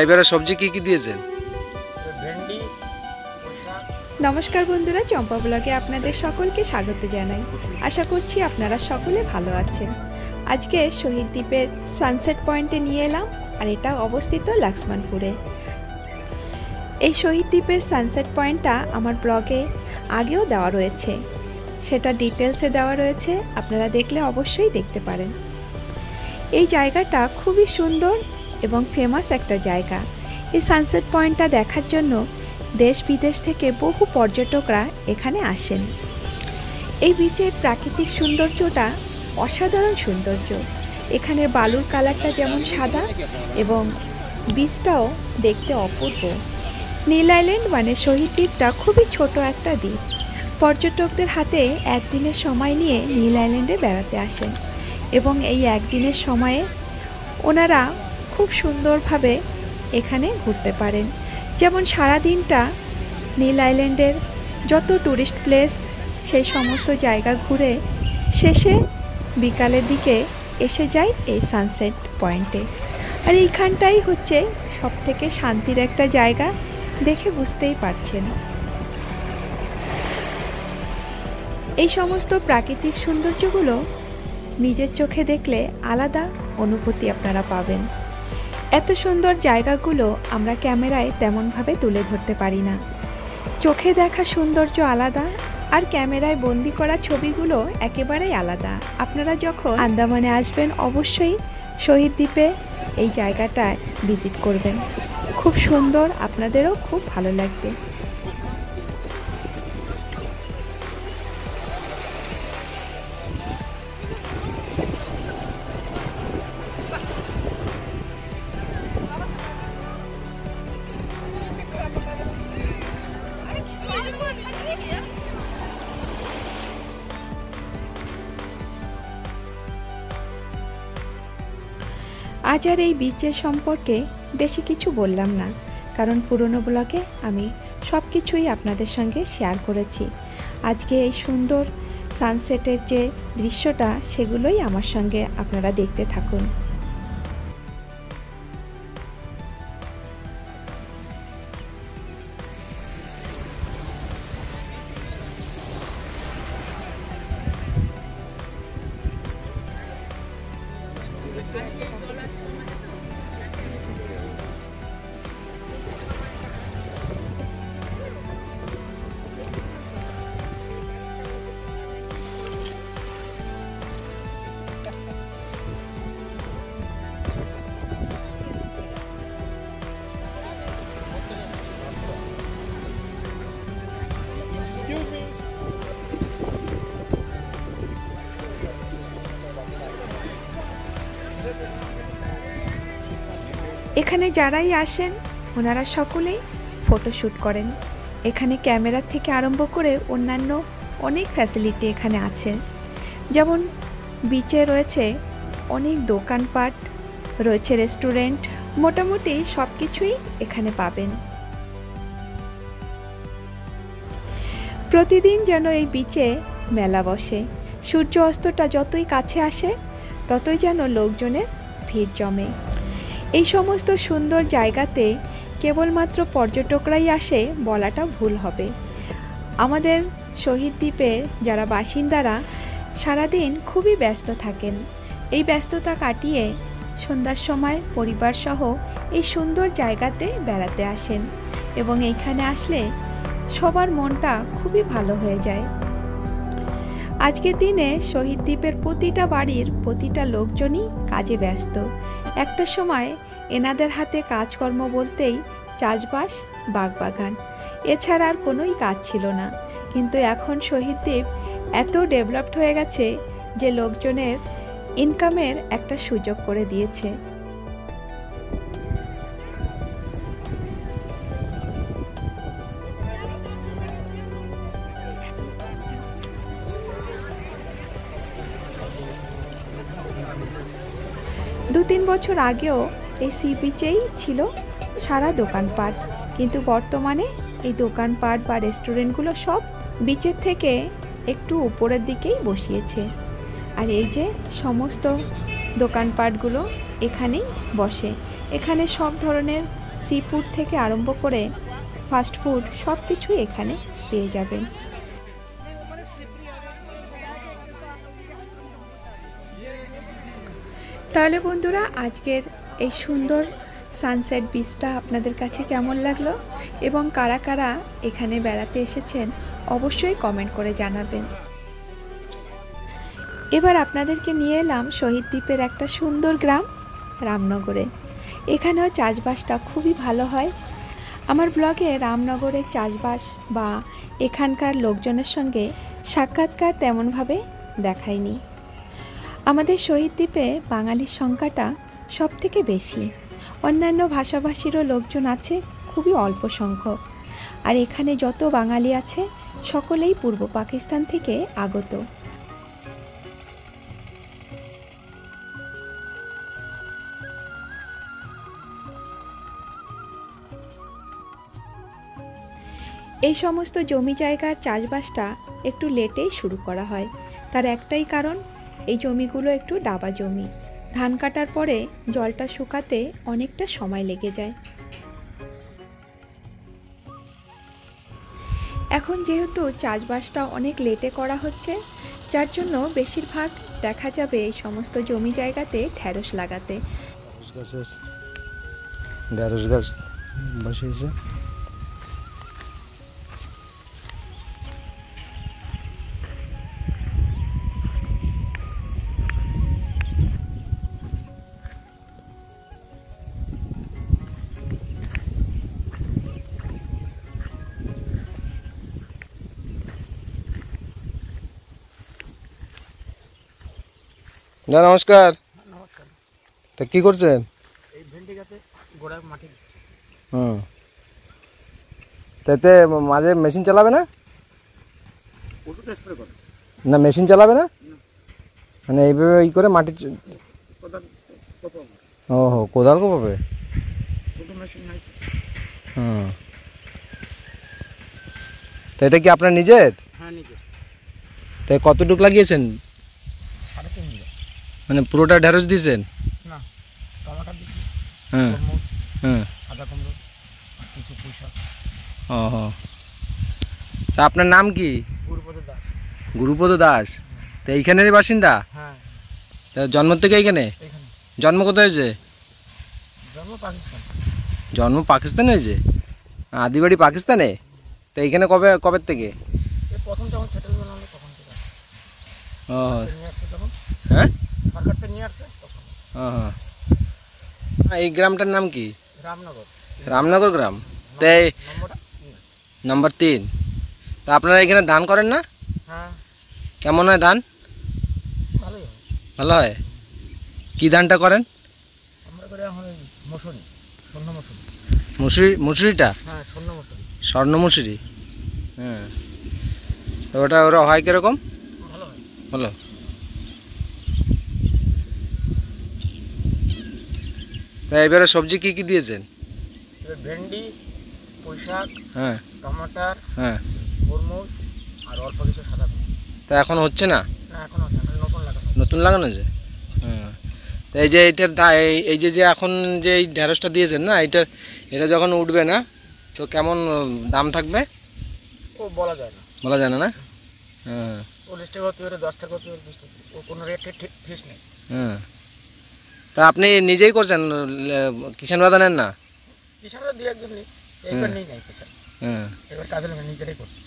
এবারে সবজি কি কি দিয়েছেন? নমস্কার বন্ধুরা, চম্পা ব্লগে আপনাদের সকলকে স্বাগত জানাই। আশা করছি আপনারা সকলে ভালো আছেন। আজকে শহীদ দ্বীপের সানসেট পয়েন্টে নিয়ে এলাম, আর এটা অবস্থিত লাক্সমানপুরে। এই শহীদ দ্বীপের সানসেট পয়েন্টটা আমার ব্লগে আগেও দেওয়া রয়েছে, সেটা ডিটেলসে দেওয়া রয়েছে, আপনারা দেখলে অবশ্যই দেখতে পারেন। এই জায়গাটা খুবই সুন্দর এবং ফেমাস একটা জায়গা। এই সানসেট পয়েন্টটা দেখার জন্য দেশ বিদেশ থেকে বহু পর্যটকরা এখানে আসেন। এই বিচের প্রাকৃতিক সৌন্দর্যটা অসাধারণ সৌন্দর্য। এখানের বালুর কালারটা যেমন সাদা এবং বিচটাও দেখতে অপূর্ব। নীল আইল্যান্ড মানে শহীদ দ্বীপটা খুবই ছোট একটা দ্বীপ। পর্যটকদের হাতে একদিনের সময় নিয়ে নীল আইল্যান্ডে বেড়াতে আসেন এবং এই একদিনের সময়ে ওনারা খুব সুন্দরভাবে এখানে ঘুরতে পারেন। যেমন সারাদিনটা নীল আইল্যান্ডের যত ট্যুরিস্ট প্লেস সেই সমস্ত জায়গা ঘুরে শেষে বিকালের দিকে এসে যায় এই সানসেট পয়েন্টে। আর এইখানটাই হচ্ছে সবথেকে শান্তির একটা জায়গা, দেখে বুঝতেই পারছেন। এই সমস্ত প্রাকৃতিক সৌন্দর্যগুলো নিজের চোখে দেখলে আলাদা অনুভূতি আপনারা পাবেন। এত সুন্দর জায়গাগুলো আমরা ক্যামেরায় তেমনভাবে তুলে ধরতে পারি না। চোখে দেখা সৌন্দর্য আলাদা, আর ক্যামেরায় বন্দি করা ছবিগুলো একেবারেই আলাদা। আপনারা যখন আন্দামানে আসবেন অবশ্যই শহীদ দ্বীপে এই জায়গাটায় ভিজিট করবেন। খুব সুন্দর, আপনাদেরও খুব ভালো লাগবে। আজ আর এই বিচের সম্পর্কে বেশি কিছু বললাম না, কারণ পুরনো ব্লগে আমি সব কিছুই আপনাদের সঙ্গে শেয়ার করেছি। আজকে এই সুন্দর সানসেটের যে দৃশ্যটা সেগুলোই আমার সঙ্গে আপনারা দেখতে থাকুন। এখানে যারাই আসেন ওনারা সকলেই ফটোশ্যুট করেন। এখানে ক্যামেরা থেকে আরম্ভ করে অন্যান্য অনেক ফ্যাসিলিটি এখানে আছে। যেমন বিচে রয়েছে অনেক দোকানপাট, রয়েছে রেস্টুরেন্ট, মোটামুটি সব কিছুই এখানে পাবেন। প্রতিদিন যেন এই বিচে মেলা বসে। সূর্য অস্তটা যতই কাছে আসে ততই যেন লোকজনের ভিড় জমে। এই সমস্ত সুন্দর জায়গাতে কেবলমাত্র পর্যটকরাই আসে বলাটা ভুল হবে। আমাদের শহীদ দ্বীপের যারা বাসিন্দারা সারাদিন খুবই ব্যস্ত থাকেন। এই ব্যস্ততা কাটিয়ে সন্ধ্যার সময় পরিবারসহ এই সুন্দর জায়গাতে বেড়াতে আসেন এবং এইখানে আসলে সবার মনটা খুবই ভালো হয়ে যায়। আজকের দিনে শহীদ দ্বীপের প্রতিটা বাড়ির প্রতিটা লোকজনই কাজে ব্যস্ত। একটা সময় এনাদের হাতে কাজকর্ম বলতেই চাষবাস, বাগবাগান, এছাড়া আর কোনোই কাজ ছিল না। কিন্তু এখন শহীদ দ্বীপ এত ডেভেলপড হয়ে গেছে যে লোকজনের ইনকামের একটা সুযোগ করে দিয়েছে। দু-তিন বছর আগেও এই সি বিচেই ছিল সারা দোকানপাট, কিন্তু বর্তমানে এই দোকানপাট বা রেস্টুরেন্টগুলো সব বিচের থেকে একটু উপরের দিকেই বসিয়েছে। আর এই যে সমস্ত দোকানপাটগুলো এখানেই বসে। এখানে সব ধরনের সি ফুড থেকে আরম্ভ করে ফাস্ট ফুড সব কিছুই এখানে পেয়ে যাবেন। তাহলে বন্ধুরা, আজকের এই সুন্দর সানসেট বিচটা আপনাদের কাছে কেমন লাগলো এবং কারা কারা এখানে বেড়াতে এসেছেন অবশ্যই কমেন্ট করে জানাবেন। এবার আপনাদেরকে নিয়ে এলাম শহীদ দ্বীপের একটা সুন্দর গ্রাম রামনগরে। এখানেও চাষবাসটা খুবই ভালো হয়। আমার ব্লগে রামনগরের চাষবাস বা এখানকার লোকজনের সঙ্গে সাক্ষাৎকার তেমনভাবে দেখায়নি। আমাদের শহীদ দ্বীপে বাঙালির সংখ্যাটা সবথেকে বেশি, অন্যান্য ভাষাভাষীরও লোকজন আছে খুবই অল্প সংখ্যক। আর এখানে যত বাঙালি আছে সকলেই পূর্ব পাকিস্তান থেকে আগত। এই সমস্ত জমি জায়গার চাষবাসটা একটু লেটেই শুরু করা হয়। তার একটাই কারণ, এই জমিগুলো একটু ডাবা জমি। ধান কাটার পরে জলটা শুকাতে অনেকটা সময় লেগে যায়। এখন যেহেতু চাষবাসটা অনেক লেটে করা হচ্ছে, যার জন্য বেশিরভাগ দেখা যাবে এই সমস্ত জমি জায়গাতে ঢ্যাঁড়স লাগাতে। ঢেঁড়স গাছ বসিয়েছে। না, নমস্কার। তা কি করছেন? এই ভেন্ডি গাছে গোড়ায় মাটি। তাতে মাঝে মেশিন চালাবে না? ওষুধ স্প্রে করে না, মেশিন চালাবে না, মানে এইভাবে ই করে মাটি। কোদাল কোপাবো। ওহো, কোদাল কোপাবে। ছোটো মেশিন নাই। তা এটা কি আপনার নিজের? হ্যাঁ, নিজে। তাই কতটুকু লাগিয়েছেন? 3.5 বিঘা। মানে পুরোটা ঢেঁড়স দিয়েছেন? না, টমাটার দিচ্ছি। হ্যাঁ তরমুজ, হ্যাঁ। সাদা কুমড়ো, কিছু পুঁই শাক। ওহো, তা আপনার নাম কি? গুরুপদ দাস। গুরুপদ দাস। তা এইখানেরই বাসিন্দা? হ্যাঁ, তা জন্ম থেকে এইখানে? এখানে। জন্ম কোথায় হয়েছে? জন্ম পাকিস্তান। জন্ম পাকিস্তানে হয়েছে? আদিবাড়ি পাকিস্তানে? তা এইখানে কবে থেকে? এই প্রথম যখন সেটেলমেন্ট হলো তখন থেকে। ও নিয়ে আসছে তখন। হ্যাঁ, সরকার থেকে নিয়ে আসছে তখন। এই গ্রামটার নাম কি? রামনগর। রামনগর গ্রাম। তাই নম্বরটা নম্বর 3। তা আপনারা এখানে ধান করেন না? হ্যাঁ, কেমন হয় ধান? ভালোই হয়। ভালো হয়। কি ধানটা করেন? আমরা করে এখন ওই মসুরি, স্বর্ণ মসুরি। মুসুরিটা? হ্যাঁ, স্বর্ণ মসুরি। স্বর্ণ মুসুরি। হ্যাঁ, তো ওটা হয় কিরকম? ভালো হয়। ভালো। তা এবারে সবজি কি কি দিয়েছেন? এবার ভেন্ডি, পুঁই শাক, হ্যাঁ টমাটার, হ্যাঁ। তরমুজ আর অল্প কিছু সাদা কুমড়ো। তা এখন হচ্ছে না? না, এখন আছে, এখন নতুন লাগানো। নতুন লাগানো আছে। হ্যাঁ। তা এই যে এইটার এই যে এখন যে এই ঢেঁড়সটা দিয়েছেন না, এটা যখন উঠবে না, তো কেমন দাম থাকবে? ও বলা যায় না। বলা যায় না না? হ্যাঁ 40 টাকা হতে পারে, 10 টাকা হতে পারে, 20 টাকা। ও কোনো রেট ঠিক ফিক্স নেই। হ্যাঁ। তা আপনি নিজেই করছেন, কিষাণ বাদা নেন না? কিষানরা দিয়ে একদম নেই, এইবার নেই নাই কিষান। হ্যাঁ, এবার কাজে লাগে নিজেরাই করছে।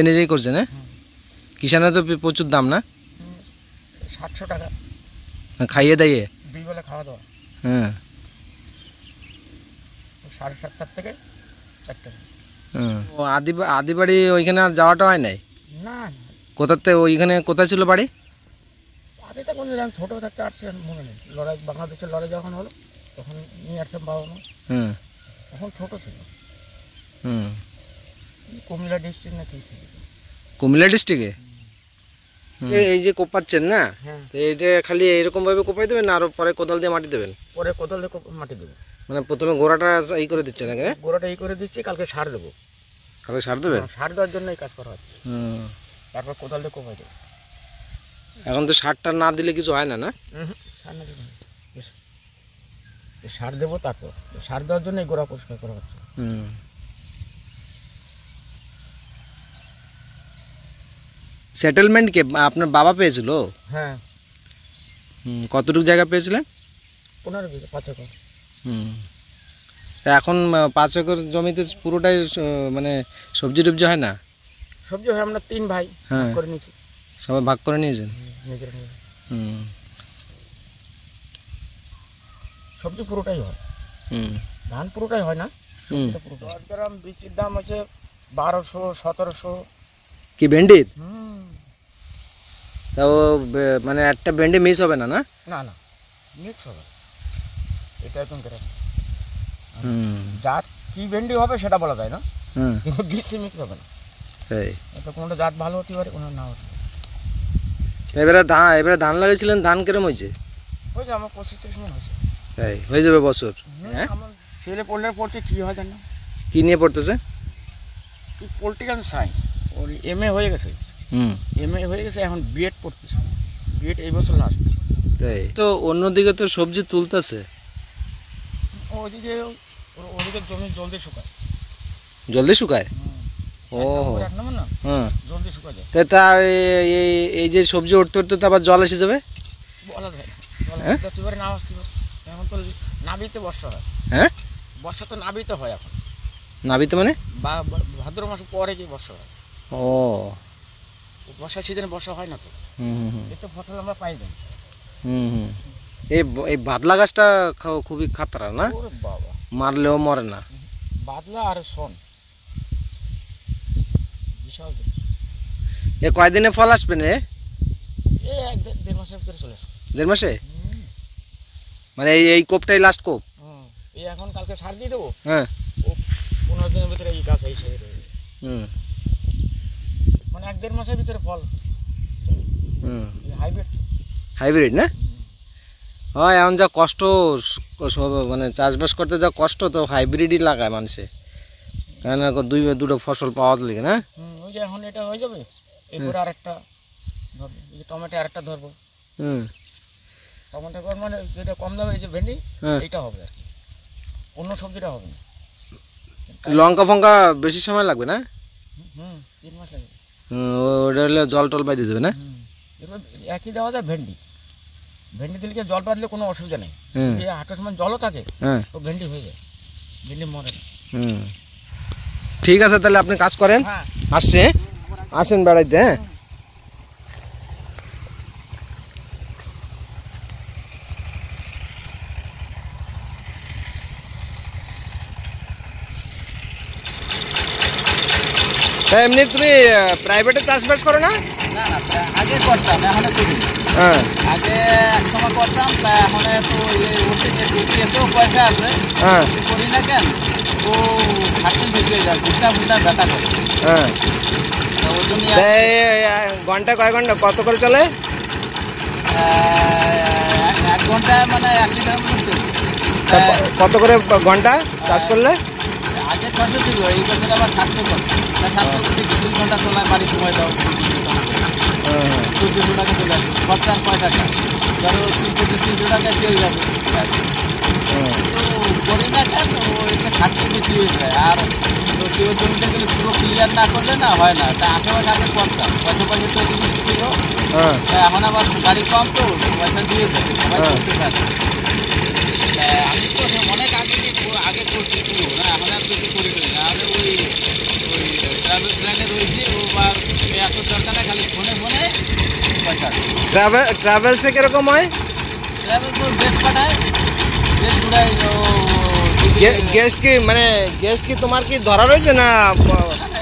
নিজেই করছেন? হ্যাঁ, কিষাণে তো প্রচুর দাম না? 700 টাকা খাইয়ে দাইয়ে 2 বেলা খাওয়া দাওয়া। হ্যাঁ 7:30 থেকে 4টা। ও আদিবাড়ি ওইখানে আর যাওয়াটা হয় নাই? না, কোথাতে ওইখানে কোথায় ছিল বাড়ি? আগে তখন আমি ছোটো থাকতে আসছে, মনে নেই। লড়াই, বাংলাদেশের লড়াই যখন হলো তখন নিয়ে আসছে বাবা মা। হ্যাঁ তখন ছোটো ছিল। হুম। কুমিল্লা ডিস্ট্রিক্ট না কি ছিল? কুমিল্লা ডিস্ট্রিক্টে? এই যে কোপাচ্ছেন না, হ্যাঁ। তো এইটা খালি এইরকম ভাবে কোপাই দেবেন না আরো পরে কোদাল দিয়ে মাটি দেবেন? পরে কোদাল দিয়ে মাটি দেবো। মানে প্রথমে গোড়াটা এই করে দিচ্ছেন আগে? গোড়াটা এই করে দিচ্ছি, কালকে সার দেবো। কালকে সার দেবেন? সার দেওয়ার জন্য এই কাজ করা হচ্ছে। হুম। তারপর কোদাল দিয়ে কোপাই দেবো। এখন তো সারটা না দিলে কিছু হয় না, না? সার না দিলে সার দেবো, তারপর সার দেওয়ার জন্য গোড়া পরিষ্কার করা হচ্ছে। সেটেলমেন্ট কে আপনার বাবা পেয়েছিল? হ্যাঁ। কতটুকু জায়গা পেয়েছিলেন? 15 বিঘা, 5 একর। তা এখন 5 একর জমিতে পুরোটাই মানে সবজি টবজি হয় না? সবজি হয়, আমরা 3 ভাই হ্যাঁ করে নিয়েছি। সবাই ভাগ করে নিয়েছেন? নিজের সবজি পুরোটাই হয়, ধান পুরোটাই হয় না। গ্রাম বীজের দাম আছে 1200-1700। কি ভেন্ডির? তাও মানে একটা ভেন্ডি মিস হবে না? না না না, মিক্স হবে, এটা একদম গ্রাম। জাত কি ভেন্ডি হবে সেটা বলা যায় না, কিন্তু বীজ মিক্স হবে না। এটা কোনোটা জাত ভালো হতে পারে, কোনো না হতে পারে। এবারে ধান লাগিয়েছিলেন, ধান কিরম হয়েছে? হয়েছে আমার 25-30 মণ হয়েছে। তাই হয়ে যাবে বছর? হ্যাঁ, আমার ছেলে পড়ছে, কি হয় জানো? কি নিয়ে পড়তেছে? পলিটিক্যাল সায়েন্স, ওর MA হয়ে গেছে। MA হয়ে গেছে, এখন B.Ed পড়তেছে। B.Ed এই বছর লাস্ট। তাই তো অন্যদিকে তো সবজি তুলতেছে, ওদিকে জমি জলদি শুকায়। জলদি শুকায়? ও হ্যাঁ, জলদি শুকায় যায়। তা এই যে সবজি উঠতে উঠতে তো আবার জল এসে যাবে? বলা যায় না, আসতে পারে, না আসতে পারে। এখন তো নাবিতে বর্ষা হয়। হ্যাঁ, বর্ষা তো নাবিতে হয় এখন। নাবিতে মানে? ভাদ্র মাস পরে গিয়ে বর্ষা হয়। ও, বর্ষার সিজনে বর্ষা হয় না তো। এতে ফসল আমরা পাই না। এই বাদলা গাছটা খুবই খাতরা না? বাবা, মারলেও মরে না। বাদলা আর শোন, বিশাল। এ কয়দিনে ফল আসবে? না, এই 1-1.5 মাসের ভিতরে চলে আসবে। 1.5 মাসে? মানে এই কোপটাই লাস্ট কোপ? এই এখন কালকে সার দিয়ে দেবো। হ্যাঁ, 15 দিনের ভিতরে এই গাছ এই সাইড হয়ে যাবে। মানে 1-1.5 মাসের ভিতরে ফল। হাইব্রিড না? হয়, এখন যা কষ্ট, মানে চাষবাস করতে যা কষ্ট, তো হাইব্রিডই লাগায় মানুষে, কেন দুটো ফসল পাওয়া লাগে না? ওই যে এখন এটা হয়ে যাবে, এরপরে আরেকটা ধরবো, এই যে টমেটো আরেকটা ধরবো। টমেটো মানে যেটা কম দামে, এই যে ভেন্ডি, এইটা হবে আর কি, অন্য সবজিটা হবে না। লঙ্কা ফঙ্কা বেশি সময় লাগবে না? 3 মাস লাগবে। ওটা হলে জল টল পাই দিয়ে যাবে না? এবার একই দেওয়া যায় ভেন্ডি দিলে জল পাতলে কোনো অসুবিধা নেই। হাঁটার সময় জলও থাকে, তো ভেন্ডি হয়ে যায়, ভেন্ডি মরে না। ঠিক আছে, তাহলে আপনি কাজ করেন। আসছে, আসেন বেড়াইতে। হ্যাঁ, তা এমনি তুমি প্রাইভেটে চাষবাস করো না? না না, আগে করতাম, এখন করি। হ্যাঁ, আগে এক সময় করতাম, তা এখন তো এতেও পয়সা আছে, করি না কেন, ও খাটনি বেশি হয়ে যায়, ভুট্টা ব্যথা করে। হ্যাঁ, ওই জন্য ঘন্টা কয় ঘন্টা কত করে চলে? 1 ঘন্টায় মানে 1 লিটার মতো। কত করে ঘন্টা চাষ করলে? আগে 600 ছিল, এই বছর আবার 700 করে। 700 করে 2 ঘন্টা তোলায় বাড়ি সময় দাও, 1400 টাকা চলে আসবে। খরচা 6 টাকা, ধরো 300 টাকা দিয়ে যাবে। তো করি না কেন, ওইটা খাটতে বেশি হয়ে যায়। আর কেউ জমিতে গেলে পুরো ক্লিয়ার না করলে না হয় না। তা আশেপাশে আগে করতাম, পয়সা তো জিনিস ছিল, এখন আবার গাড়ি কম, তো পয়সা দিয়ে দেয়, সবাই করতে পারে। আমি তো অনেক আগে করছি পুরো, না এখন আর কিছু করি না। আমি ওই ট্রাভেলস লাইনে রয়েছি, ও বা এত দরকার না, খালি ফোনে পয়সা। ট্রাভেলসে কিরকম হয়? ট্রাভেলস তো বেশ পাঠায়, বেশ ঘুরাই। গেস্ট কি মানে গেস্ট কি তোমার কি ধরা রয়েছে না?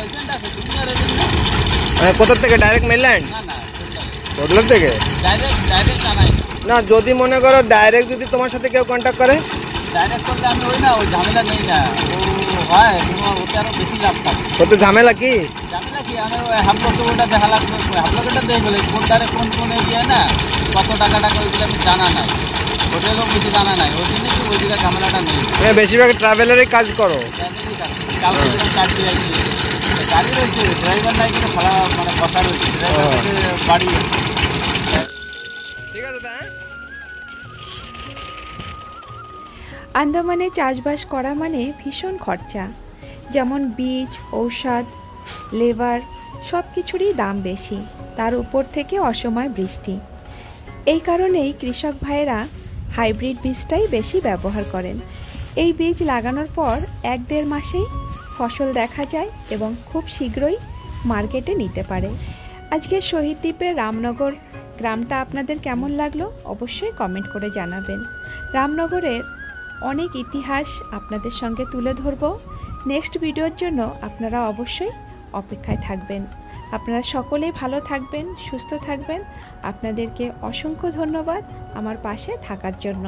এজেন্ট আছে, দুনিয়ার এজেন্ট না। মানে কোথা থেকে? Direct mainland? না না, বদলার থেকে? ডাইরেক্ট জানাই না, যদি মনে করো ডাইরেক্ট যদি তোমার সাথে কেউ কন্ট্যাক্ট করে? ডাইরেক্ট করলে আমি ওই ঝামেলা নেই না, ও হয় ওতে আরও বেশি লাভ থাকে। ওতে ঝামেলা কি? ঝামেলা কি, আমি হাফলোকে ওটা দেখা লাগবে, হাফলোকেটা দিয়ে গেলে কোন দ্বারে কোন এরিয়ায় না কত টাকা ওইগুলো আমি জানা নাই, হোটেলও কিছু জানা নাই। ওই জন্য কি ওই জায়গায় ঝামেলাটা নেই। বেশিরভাগ ট্রাভেলারই কাজ করো? কালকে যেরকম কাজ দিয়ে আসছি, গাড়ি রয়েছে, ড্রাইভার নাই, কিন্তু ভাড়া মানে বসা রয়েছে, ড্রাইভার বাড়ি আন্দামানে চাষবাস করা মানে ভীষণ খরচা, যেমন বীজ, ঔষধ, লেবার সব কিছুরই দাম বেশি, তার উপর থেকে অসময় বৃষ্টি। এই কারণেই কৃষক ভাইয়েরা হাইব্রিড বীজটাই বেশি ব্যবহার করেন। এই বীজ লাগানোর পর 1-1.5 মাসেই ফসল দেখা যায় এবং খুব শীঘ্রই মার্কেটে নিতে পারে। আজকে শহীদ দ্বীপের রামনগর গ্রামটা আপনাদের কেমন লাগলো অবশ্যই কমেন্ট করে জানাবেন। রামনগরের অনেক ইতিহাস আপনাদের সঙ্গে তুলে ধরব। নেক্সট ভিডিওর জন্য আপনারা অবশ্যই অপেক্ষায় থাকবেন। আপনারা সকলেই ভালো থাকবেন, সুস্থ থাকবেন। আপনাদেরকে অসংখ্য ধন্যবাদ আমার পাশে থাকার জন্য।